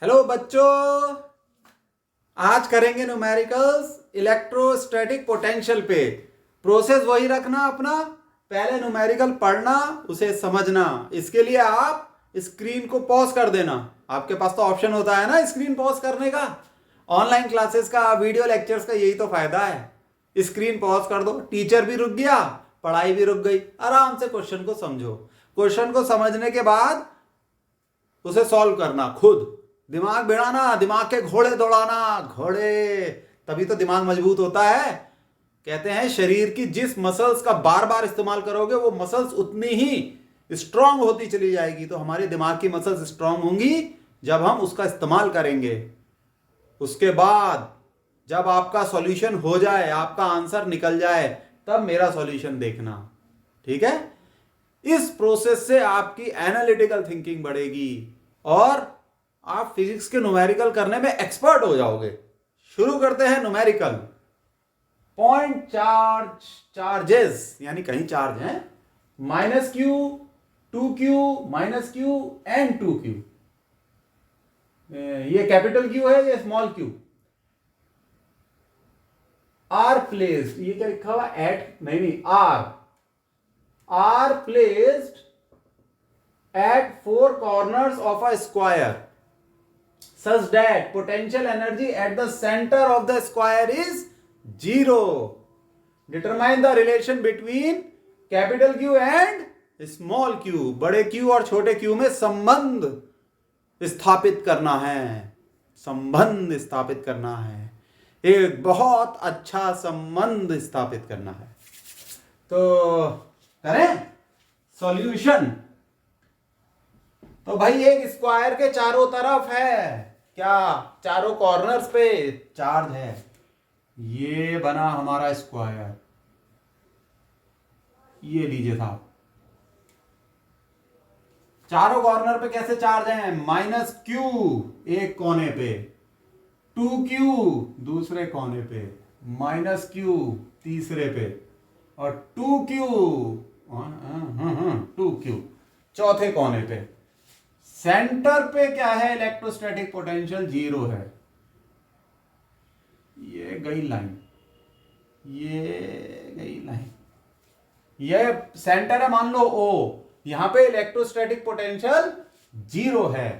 Hello बच्चों, आज करेंगे न्यूमेरिकल्स इलेक्ट्रोस्टैटिक पोटेंशियल पे। प्रोसेस वही रखना अपना, पहले न्यूमेरिकल पढ़ना, उसे समझना। इसके लिए आप स्क्रीन को पॉज कर देना। आपके पास तो ऑप्शन होता है ना स्क्रीन पॉज करने का। ऑनलाइन क्लासेस का, वीडियो लेक्चर्स का यही तो फायदा है। स्क्रीन पॉज कर दो, टीचर भी रुक गया, पढ़ाई भी रुक गई। आराम से क्वेश्चन को समझो। क्वेश्चन को समझने के बाद उसे सॉल्व करना खुद। दिमाग भिड़ाना, दिमाग के घोड़े दौड़ाना। घोड़े तभी तो दिमाग मजबूत होता है। कहते हैं शरीर की जिस मसल्स का बार बार इस्तेमाल करोगे वो मसल्स उतनी ही स्ट्रांग होती चली जाएगी। तो हमारे दिमाग की मसल्स स्ट्रांग होंगी जब हम उसका इस्तेमाल करेंगे। उसके बाद जब आपका सॉल्यूशन हो जाए, आपका आंसर निकल जाए, तब मेरा सॉल्यूशन देखना। ठीक है? इस प्रोसेस से आपकी एनालिटिकल थिंकिंग बढ़ेगी और आप फिजिक्स के न्यूमेरिकल करने में एक्सपर्ट हो जाओगे। शुरू करते हैं न्यूमेरिकल। पॉइंट चार्ज, चार्जेस यानी कहीं चार्ज हैं, -q, 2q, -q and 2q। ये कैपिटल Q है, ये स्मॉल q। आर प्लेस्ड, ये क्या लिखा हुआ एट, नहीं, are placed at four corners of a square such that potential energy at the center of the square is 0. Determine the relation between capital Q and small q. बड़े Q और छोटे Q में संबंध स्थापित करना है। संबंध स्थापित करना है, एक बहुत अच्छा संबंध स्थापित करना है। तो करें सॉल्यूशन। तो भाई एक स्क्वायर के चारों तरफ है क्या, चारों कॉर्नर्स पे चार्ज है। ये बना हमारा स्क्वायर, ये लीजिए साहब। चारों कॉर्नर पे कैसे चार्ज है? -q एक कोने पे, 2q दूसरे कोने पे, -q तीसरे पे, और 2q चौथे कोने पे। सेंटर पे क्या है? इलेक्ट्रोस्टैटिक पोटेंशियल 0 है। ये गई लाइन, ये गई लाइन, ये सेंटर है मान लो O। यहां पे इलेक्ट्रोस्टैटिक पोटेंशियल 0 है।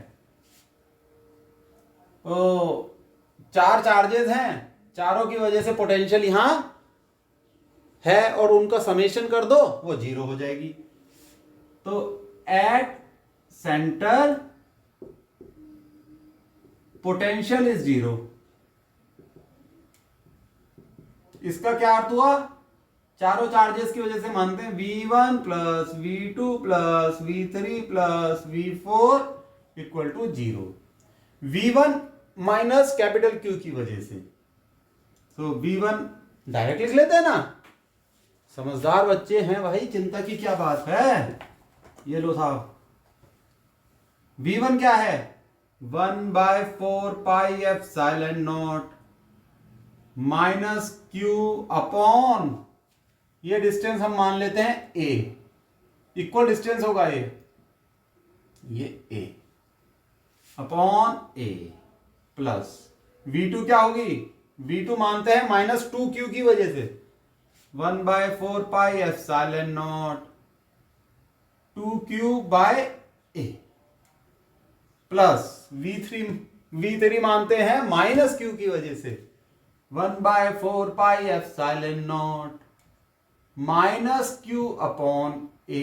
तो चार चार्जेस हैं, चारों की वजह से पोटेंशियल यहां है और उनका समेशन कर दो, वो 0 हो जाएगी। तो एट सेंटर पोटेंशियल इज 0। इसका क्या अर्थ हुआ? चारों चार्जेस की वजह से मानते हैं V1 plus V2 plus V3 plus V4 equal to 0। V1 minus capital Q की वजह से, तो V1 डायरेक्ट लिख लेते हैं ना। समझदार बच्चे हैं भाई, चिंता की क्या बात है। ये लो साहब, V1 क्या है? 1/4πε0 -q अपॉन, ये डिस्टेंस हम मान लेते हैं a, इक्वल डिस्टेंस होगा ये a upon a plus V2 क्या होगी? V2 मानते हैं -2q की वजह से, 1/4πε0 2q/a प्लस V3 मानते हैं -q की वजह से, 1/4πε0 -q upon a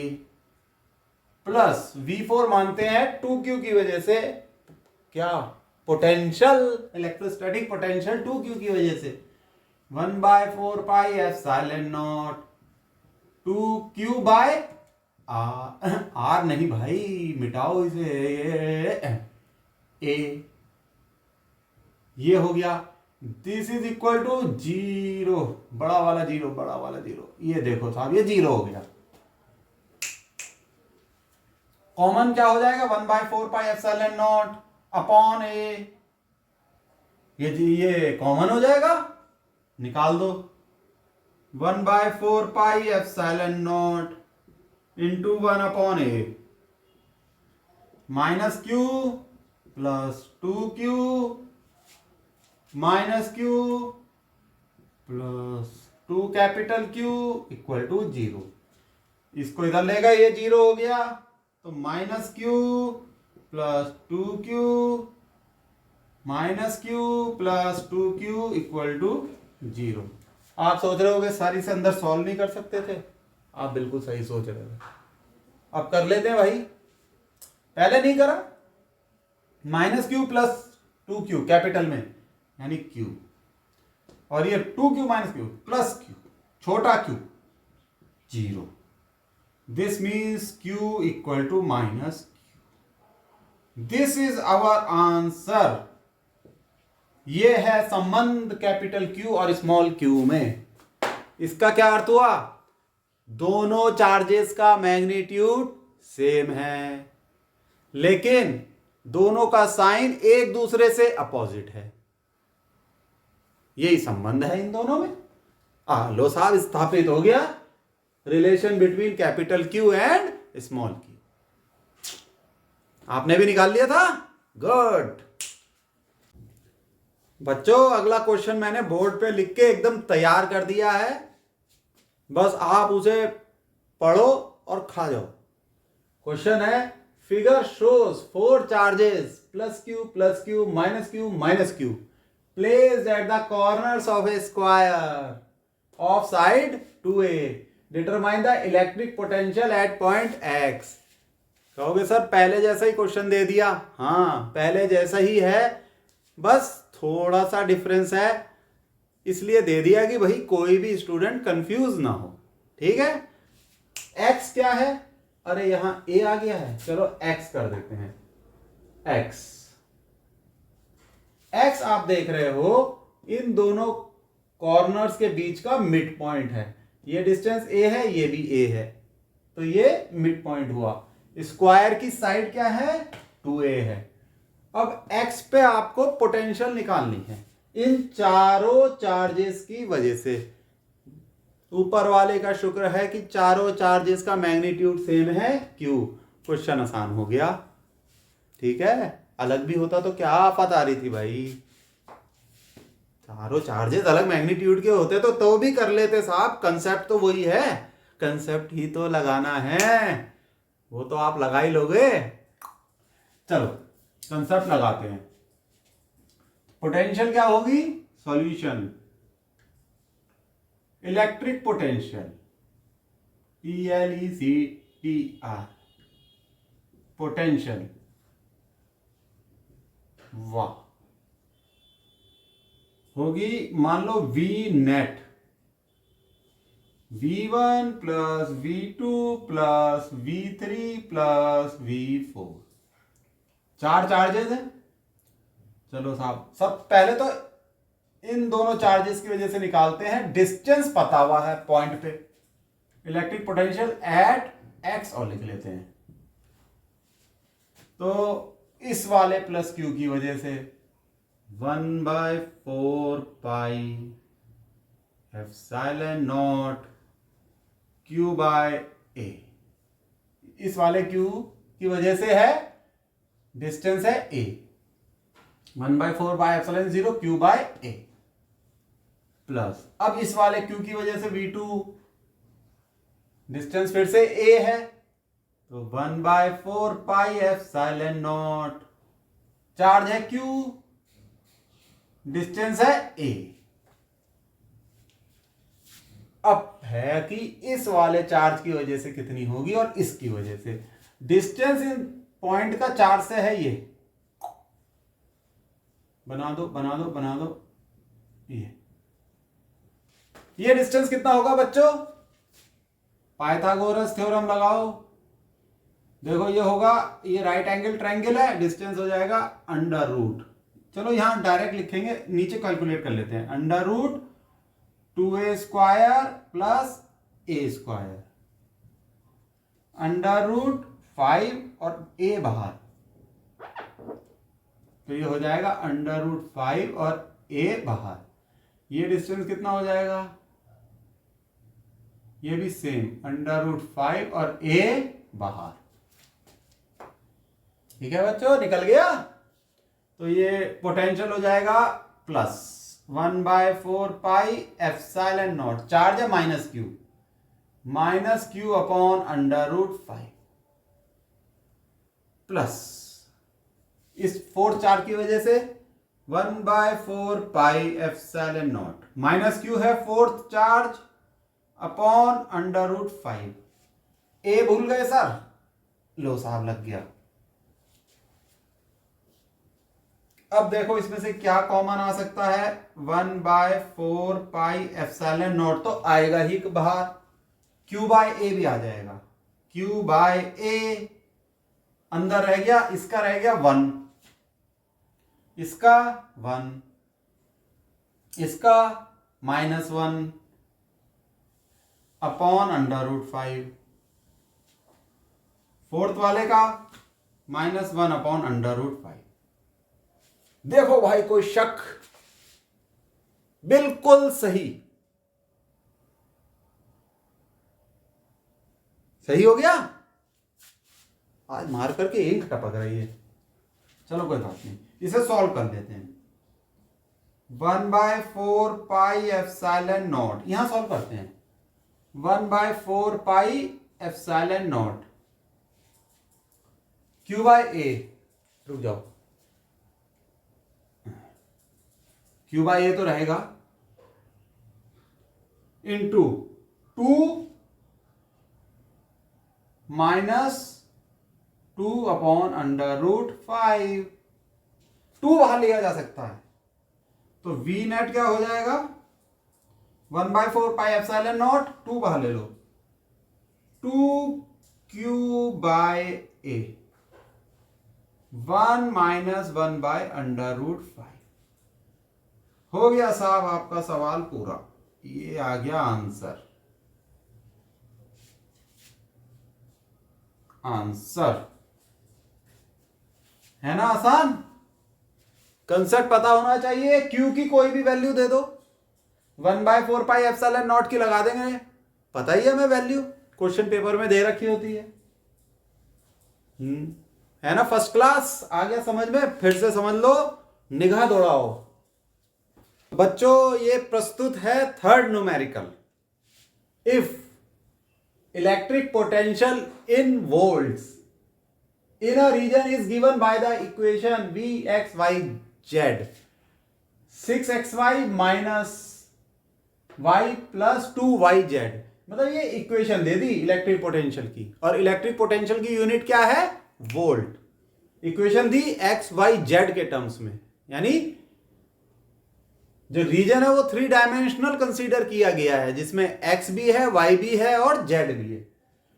plus V4 मानते हैं 2q की वजह से, क्या? पोटेंशियल, इलेक्ट्रोस्टैटिक पोटेंशियल 2q की वजह से, 1/4πε0 2q/r। r नहीं भाई, मिटाओ इसे, a। ये हो गया। दिस इज इक्वल टू 0, बड़ा वाला 0, बड़ा वाला 0। ये देखो साहब, ये 0 हो गया। कॉमन क्या हो जाएगा? 1/4πε0 अपॉन a। ये कॉमन हो जाएगा, निकाल दो। 1/4πε0 into 1 upon a, -q plus 2q minus q plus 2 capital Q equal to 0। इसको इधर लेगा, ये 0 हो गया, तो minus q plus 2q minus q plus 2q equal to 0। आप सोच रहे होगे सर इसे अंदर सॉल्व नहीं कर सकते थे? आप बिल्कुल सही सोच रहे थे। अब कर लेते हैं भाई, पहले नहीं करा। Minus q plus 2q capital में यानी q, और ये 2q minus q plus q छोटा q 0। This means q equal to minus q। This is our answer. ये है संबंध कैपिटल Q और स्मॉल q में। इसका क्या अर्थ हुआ? दोनों चार्जेस का मैग्नीट्यूड सेम है, लेकिन दोनों का साइन एक दूसरे से अपोजिट है। यही संबंध है इन दोनों में। लो साहब, स्थापित हो गया relation between capital Q and small q। आपने भी निकाल लिया था? गुड बच्चों, अगला क्वेश्चन मैंने बोर्ड पे लिख के एकदम तैयार कर दिया है, बस आप उसे पढ़ो और खा जाओ। क्वेश्चन है, figure shows 4 charges plus q minus q placed at the corners of a square of side 2a. Determine the electric potential at point x. कहोगे सर पहले जैसा ही क्वेश्चन दे दिया। हाँ, पहले जैसा ही है, बस थोड़ा सा डिफरेंस है, इसलिए दे दिया कि भाई कोई भी स्टूडेंट कंफ्यूज ना हो। ठीक है, x क्या है? अरे यहां a आ गया है, चलो x कर देते हैं। x आप देख रहे हो इन दोनों कॉर्नर्स के बीच का मिड पॉइंट है। ये डिस्टेंस a है, ये भी a है, तो ये मिड पॉइंट हुआ। स्क्वायर की साइड क्या है? 2a है। अब x पे आपको पोटेंशियल निकालनी है इन चारों चार्जेस की वजह से। ऊपर वाले का शुक्र है कि चारों चार्जेस का मैग्नीट्यूड सेम है q। क्वेश्चन आसान हो गया। ठीक है, अलग भी होता तो क्या आफत आ रही थी भाई। चारों चार्जेस अलग मैग्नीट्यूड के होते तो भी कर लेते साहब। कंसेप्ट तो वही है, कंसेप्ट ही तो लगाना है, वो तो आप लगा ही लोगे। चलो कंसेप्ट लगाते हैं। पोटेंशियल क्या होगी? Solution electric potential, PLECTR potential, वाह, होगी मान लो V net, V1 plus V2 plus V3 plus V4। 4 charges हैं। चलो साहब, सब पहले तो इन दोनों चार्जेस की वजह से निकालते हैं। डिस्टेंस पता हुआ है पॉइंट पे, इलेक्ट्रिक पोटेंशियल एट x और लिख लेते हैं। तो इस वाले प्लस q की वजह से 1/4 pi epsilon not q by a। इस वाले q की वजह से है, डिस्टेंस है a, 1/4 by epsilon 0 q by a plus, अब इस वाले q की वजह से v2, डिस्टेंस फिर से a है, तो 1/4 पाई एप्सिलॉन नॉट, चार्ज है q, डिस्टेंस है a। अब है कि इस वाले चार्ज की वजह से कितनी होगी और इसकी वजह से। डिस्टेंस इन पॉइंट का चार्ज से है, ये बना दो ये डिस्टेंस कितना होगा बच्चों? पाइथागोरस थ्योरम लगाओ। देखो ये होगा, ये राइट एंगल ट्रायंगल है, डिस्टेंस हो जाएगा अंडर रूट। चलो यहां डायरेक्ट लिखेंगे, नीचे कैलकुलेट कर लेते हैं। Under root 2a square plus a square, under root 5 और a बाहर, तो ये हो जाएगा अंडर रूट 5 और a बाहर। ये डिस्टेंस कितना हो जाएगा? ये भी सेम, अंडर रूट 5 और a बाहर। ठीक है बच्चों, निकल गया। तो ये पोटेंशियल हो जाएगा प्लस 1/4πε0, चार्ज है -q अपॉन √5 प्लस इस 4 चार्ज की वजह से 1/4πε0 -q है फोर्थ चार्ज अपॉन √5। ए भूल गए सर, लो साहब लग गया। अब देखो इसमें से क्या कॉमन आ सकता है, 1/4πε0 तो आएगा ही बाहर, q/a भी आ जाएगा, q/a अंदर रह गया, इसका रह गया 1, इसका 1, इसका -1 अपॉन √5, फोर्थ वाले का -1 अपॉन √5। देखो भाई कोई शक, बिल्कुल सही, सही हो गया। आज मार करके इंक टपक रही है, चलो कोई बात नहीं, इसे सॉल्व कर देते हैं। 1/4πε0 यहां सॉल्व करते हैं, 1/4πε0 q/a, रुक जाओ, q/a तो रहेगा इंटू 2 - 2 अपॉन √5, 2 बाहर लिया जा सकता है, तो v नेट क्या हो जाएगा, 1/4πε0, 2 बाहर ले लो, 2q/a, 1 - 1/√5। हो गया साहब आपका सवाल पूरा, ये आ गया आंसर। है ना आसान, कंसेप्ट पता होना चाहिए। q की कोई भी वैल्यू दे दो, 1/4πε0 की लगा देंगे, पता ही है हमें वैल्यू, क्वेश्चन पेपर में दे रखी होती है। है ना, फर्स्ट क्लास, आ गया समझ में, फिर से समझ लो, निगाह दौड़ाओ। बच्चों ये प्रस्तुत है third numerical. If electric potential in volts in a region is given by the equation Vx, y, z, 6xy minus y plus 2yz, मतलब ये equation they the electric potential की, और इलेक्ट्रिक पोटेंशियल की यूनिट क्या है, volt. Equation दी x, y, z के terms में, यानी जो रीजन है वो 3 डायमेंशनल कंसीडर किया गया है, जिसमें x भी है, y भी है और z भी है।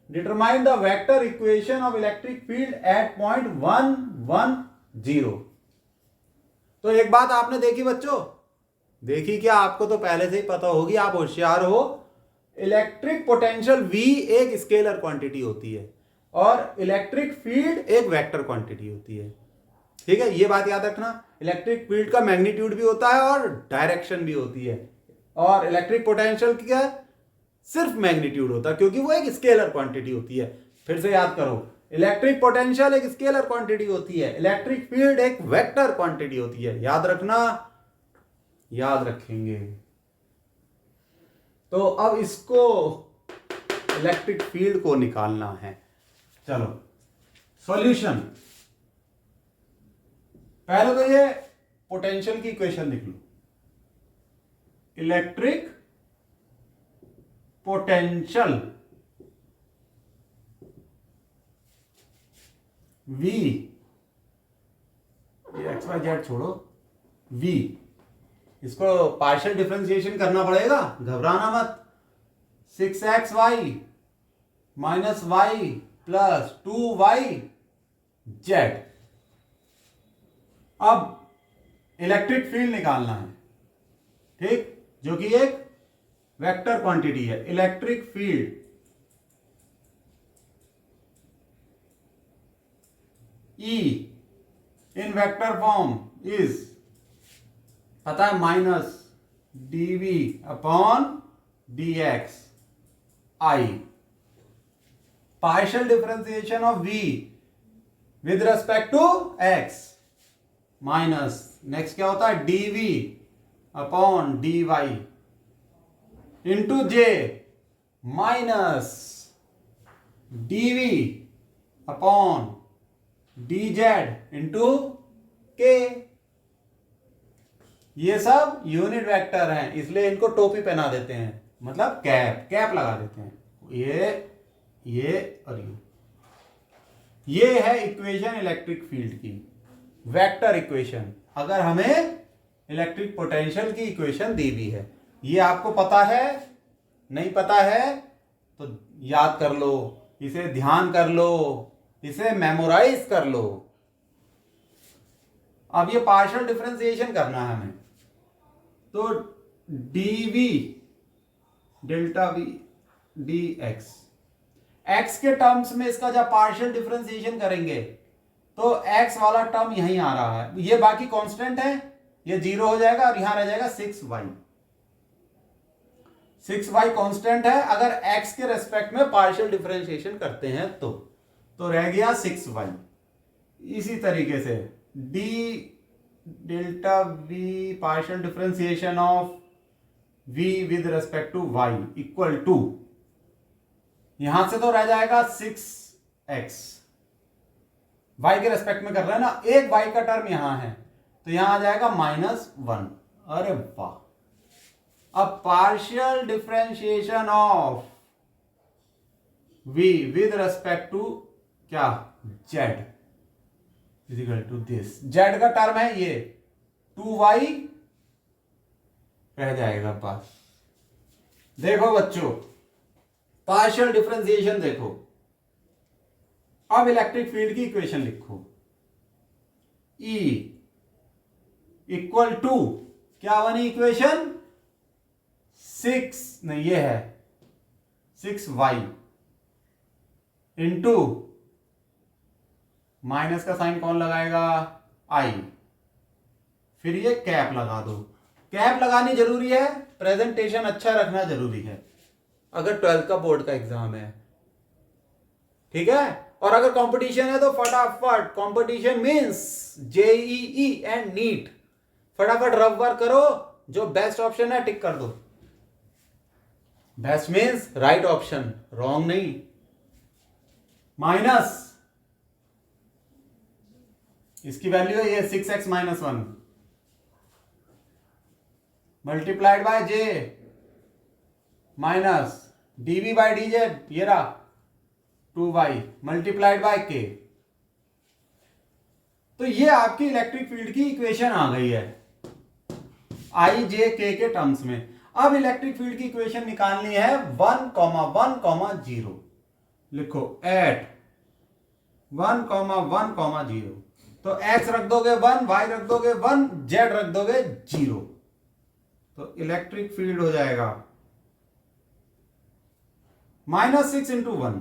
Determine the vector equation of electric field at point 1, 1, 0। तो एक बात आपने देखी बच्चों, देखी क्या, आपको तो पहले से ही पता होगी, आप होशियार हो। इलेक्ट्रिक पोटेंशियल V एक स्केलर क्वांटिटी होती है और इलेक्ट्रिक फील्ड एक वेक्टर क्वांटिटी होती है, ठीक है, ये बात याद रखना। इलेक्ट्रिक फील्ड का मैग्नीट्यूड भी होता है और डायरेक्शन भी होती है, और इलेक्ट्रिक पोटेंशियल क्या है, सिर्फ मैग्नीट्यूड होता है, क्योंकि वो एक स्केलर क्वांटिटी होती है। फिर से याद करो, इलेक्ट्रिक पोटेंशियल एक स्केलर क्वांटिटी होती है, इलेक्ट्रिक फील्ड एक वेक्टर क्वांटिटी होती है, याद रखना, याद रखेंगे। तो अब इसको इलेक्ट्रिक फील्ड को निकालना है। चलो सॉल्यूशन, पहले तो ये पोटेंशियल की इक्वेशन लिख लो, इलेक्ट्रिक पोटेंशियल V, ये एक्स वाई जेड छोड़ो, V, इसको पार्शियल डिफरेंशिएशन करना पड़ेगा, घबराना मत। 6xy minus y plus 2yz। अब इलेक्ट्रिक फील्ड निकालना है, ठीक, जो कि एक वेक्टर क्वांटिटी है। Electric field E in vector form is, पता है, minus dv upon dx I। Partial differentiation of v with respect to x, minus, next क्या होता है dv upon dy into j minus dv upon dz into k. ये सब unit vector हैं, इसलिए इनको टोपी पहना देते हैं, मतलब कैप लगा देते हैं। ये और ये है इक्वेशन इलेक्ट्रिक फील्ड की, वेक्टर इक्वेशन। अगर हमें इलेक्ट्रिक पोटेंशियल की इक्वेशन दी हुई है, ये आपको पता है, नहीं पता है तो याद कर लो, इसे ध्यान कर लो, इसे मेमोराइज कर लो। अब ये पार्शियल डिफरेंशिएशन करना है हमें, तो dv delta v dx, x के टर्म्स में इसका जब पार्शियल डिफरेंशिएशन करेंगे तो x वाला टर्म यहीं आ रहा है, ये बाकी कांस्टेंट है, ये 0 हो जाएगा और यहां रह जाएगा 6y। 6y कांस्टेंट है अगर x के रेस्पेक्ट में पार्शियल डिफरेंशिएशन करते हैं तो रह गया 6y। इसी तरीके से d delta v partial differentiation of v with respect to y equal to, यहां से तो रह जाएगा 6x, y के रेस्पेक्ट में कर रहे हैं ना, एक y का टर्म यहां है तो यहां आ जाएगा -1। अरे वाह, अब partial differentiation of v with respect to क्या z equal to this, z का टर्म है ये 2y रह जाएगा पास। देखो बच्चों, पार्शियल डिफरेंशिएशन देखो, अब इलेक्ट्रिक फील्ड की इक्वेशन लिखो, E इक्वल टू क्या बनी इक्वेशन 6, नहीं ये है 6y इंटू माइनस का साइन कौन लगाएगा I, फिर ये कैप लगा दो। कैप लगानी जरूरी है, प्रेजेंटेशन अच्छा रखना जरूरी है अगर 12th का बोर्ड का एग्जाम है, ठीक है। और अगर कंपटीशन है तो फटाफट, competition means JEE and NEET, फटाफट रफ वर्क करो, जो बेस्ट ऑप्शन है टिक कर दो। Best means right option, wrong नहीं। माइनस इसकी वैल्यू है ये 6x minus 1 multiplied by j minus dv by dz, ये रहा 2y मल्टीप्लाइड बाय k। तो ये आपकी इलेक्ट्रिक फील्ड की इक्वेशन आ गई है i j k के टर्म्स में। अब इलेक्ट्रिक फील्ड की इक्वेशन निकालनी है 1,1,0, लिखो एट 1,1,0, तो x रख दोगे 1, y रख दोगे 1, z रख दोगे 0, तो इलेक्ट्रिक फील्ड हो जाएगा -6 into 1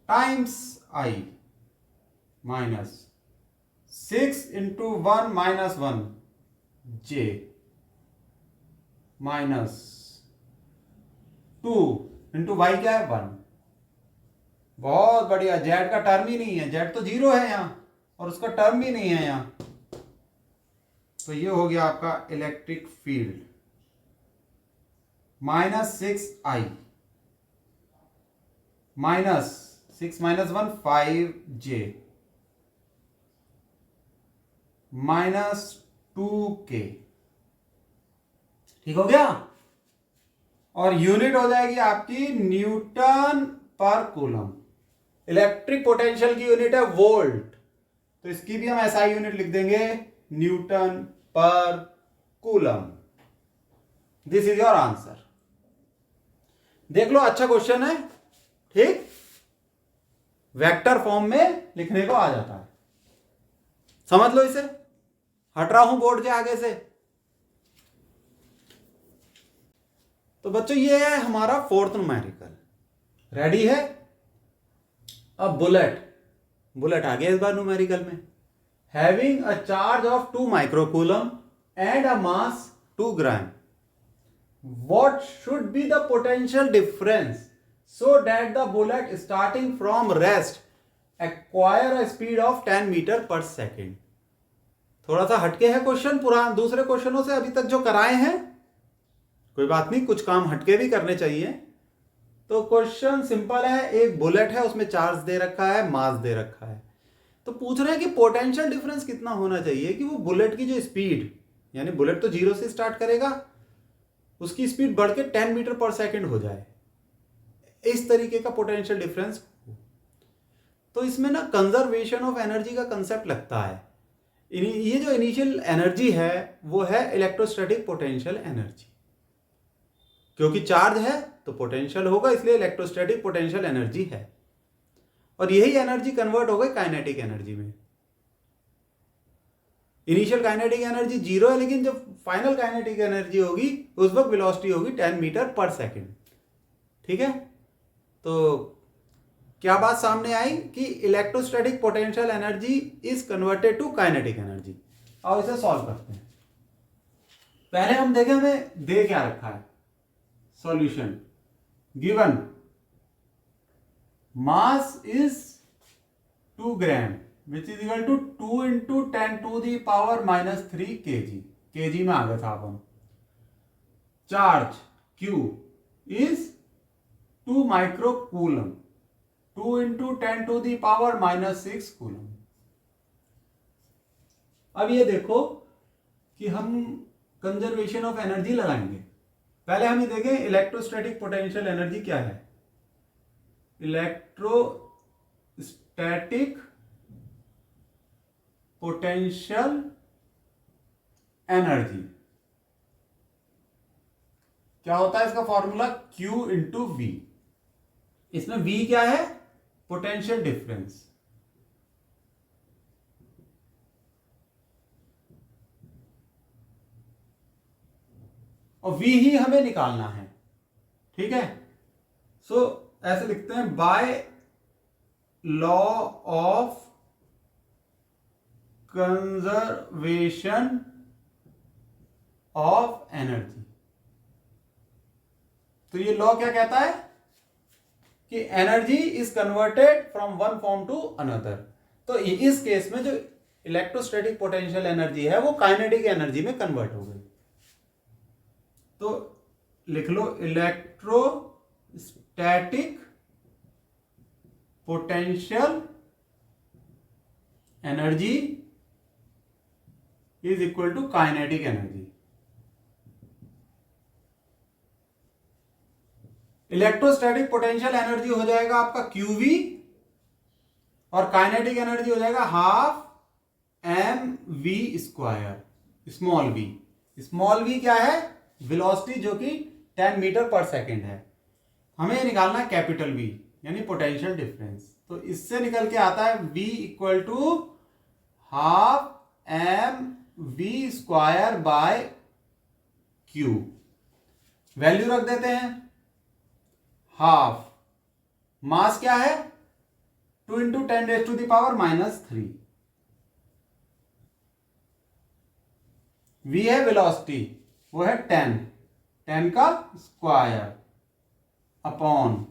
times I minus 6 into 1 minus 1 j minus 2 into y क्या है 1। बहुत बढ़िया, z का टर्म ही नहीं है, z तो 0 है यहां और उसका टर्म भी नहीं है यहां, तो ये हो गया आपका electric field -6i minus 6 minus 1 5j minus 2k, ठीक हो गया। और यूनिट हो जाएगी आपकी न्यूटन पर कूलम। इलेक्ट्रिक पोटेंशियल की यूनिट है वोल्ट, तो इसकी भी हम एसआई यूनिट लिख देंगे न्यूटन पर coulomb. This is your answer. देख लो, अच्छा क्वेश्चन है, ठीक, वेक्टर फॉर्म में लिखने को आ जाता है, समझ लो इसे। हट रहा हूं बोर्ड के आगे से। तो बच्चों ये है हमारा 4th न्यूमेरिकल, रेडी है। अब बुलेट आ गया इस बार न्यूमेरिकल में। Having a charge of 2 microcoulomb and a mass 2 gram, what should be the potential difference so that the bullet starting from rest acquire a speed of 10 meter per second. थोड़ा सा हटके है question पुराने दूसरे क्वेश्चनों से अभी तक जो कराए हैं, कोई बात नहीं, कुछ काम हटके भी करने चाहिए। तो क्वेश्चन सिंपल है, एक बुलेट है, उसमें चार्ज दे रखा है, मास दे रखा है, तो पूछ रहे हैं कि पोटेंशियल डिफरेंस कितना होना चाहिए कि वो बुलेट की जो स्पीड, यानी बुलेट तो 0 से स्टार्ट करेगा, उसकी स्पीड बढ़ के 10 मीटर पर सेकेंड हो जाए, इस तरीके का पोटेंशियल डिफरेंस हो। तो इसमें ना कंजर्वेशन ऑफ एनर्जी का कंसेप्ट लगता है। ये जो इनिशियल एनर्जी है वो है इलेक्ट्रोस्टैटिक पोटेंशियल एनर्जी, क्योंकि चार्ज है तो पोटेंशियल होगा, इसलिए इलेक्ट्रोस्टैटिक पोटेंशियल एनर्जी है। और यही एनर्जी कन्वर्ट हो गई काइनेटिक एनर्जी में। इनिशियल काइनेटिक एनर्जी 0 है, लेकिन जब फाइनल काइनेटिक एनर्जी होगी उस वक्त वेलोसिटी होगी 10 मीटर पर सेकेंड। ठीक है, तो क्या बात सामने आई कि electrostatic potential energy is converted to kinetic energy. और इसे सॉल्व करते हैं। पहले हम देखें हमें दे क्या रखा है। Solution given mass is 2 gram which is equal to 2 into 10 to the power -3 kg। kg में आ गए था हम। Charge Q is 2 micro coulomb, 2 into 10 to the power -6 coulomb. अब ये देखो कि हम कंजर्वेशन ऑफ एनर्जी लगाएंगे। पहले हम ये देखें इलेक्ट्रोस्टैटिक पोटेंशियल एनर्जी क्या है। इलेक्ट्रोस्टैटिक पोटेंशियल एनर्जी क्या होता है, इसका फॉर्मूला Q इंटू V। इसमें V क्या है, पोटेंशियल डिफरेंस। और V ही हमें निकालना है। ठीक है, सो ऐसे लिखते हैं, by law of conservation of energy. तो ये लॉ क्या कहता है कि energy is converted from one form to another. तो इस केस में जो इलेक्ट्रोस्टैटिक पोटेंशियल एनर्जी है वो काइनेटिक एनर्जी में कन्वर्ट हो गई। तो लिख लो electrostatic potential energy is equal to kinetic energy. Electrostatic potential energy हो जाएगा आपका QV और काइनेटिक एनर्जी हो जाएगा half mv², small v। Small v क्या है, वेलोसिटी जो कि 10 मीटर पर सेकेंड है। हमें निकालना है कैपिटल V यानी पोटेंशियल डिफरेंस। तो इससे निकल के आता है V equal to half mv² by Q। Value रख देते हैं, हाफ मास क्या है 2 into 10 raise to the power -3। V है वेलोसिटी, वो है 10 का स्क्वायर अपॉन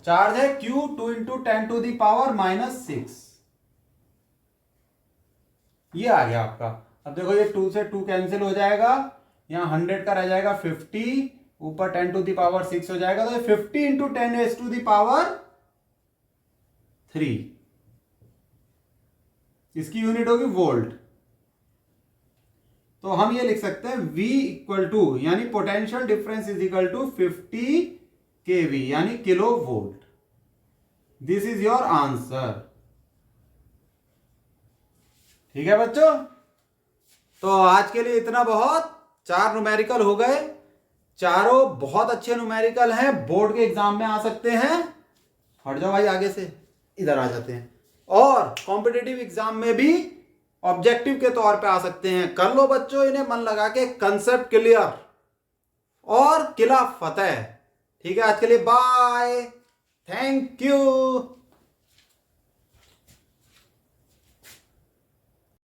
चार्ज है Q 2 into 10 to the power -6। ये आ गया आपका। अब देखो ये 2 से 2 कैंसिल हो जाएगा, यहां 100 का रह जाएगा 50, ऊपर 10 टू दी पावर 6 हो जाएगा। तो ये 50 into 10 raise to the power 3, इसकी यूनिट होगी वोल्ट। तो हम ये लिख सकते हैं V इक्वल टू यानी potential difference is equal to 50 kV यानी kilo volt. This is your answer. ठीक है बच्चों, तो आज के लिए इतना बहुत। 4 न्यूमेरिकल हो गए, चारों बहुत अच्छे न्यूमेरिकल हैं, बोर्ड के एग्जाम में आ सकते हैं। हट जाओ भाई आगे से, इधर आ जाते हैं। और कॉम्पिटिटिव एग्जाम में भी ऑब्जेक्टिव के तौर पे आ सकते हैं। कर लो बच्चों इन्हें मन लगा के, कंसेप्ट क्लियर और किला फतेह। ठीक है, आज के लिए बाय, थैंक यू।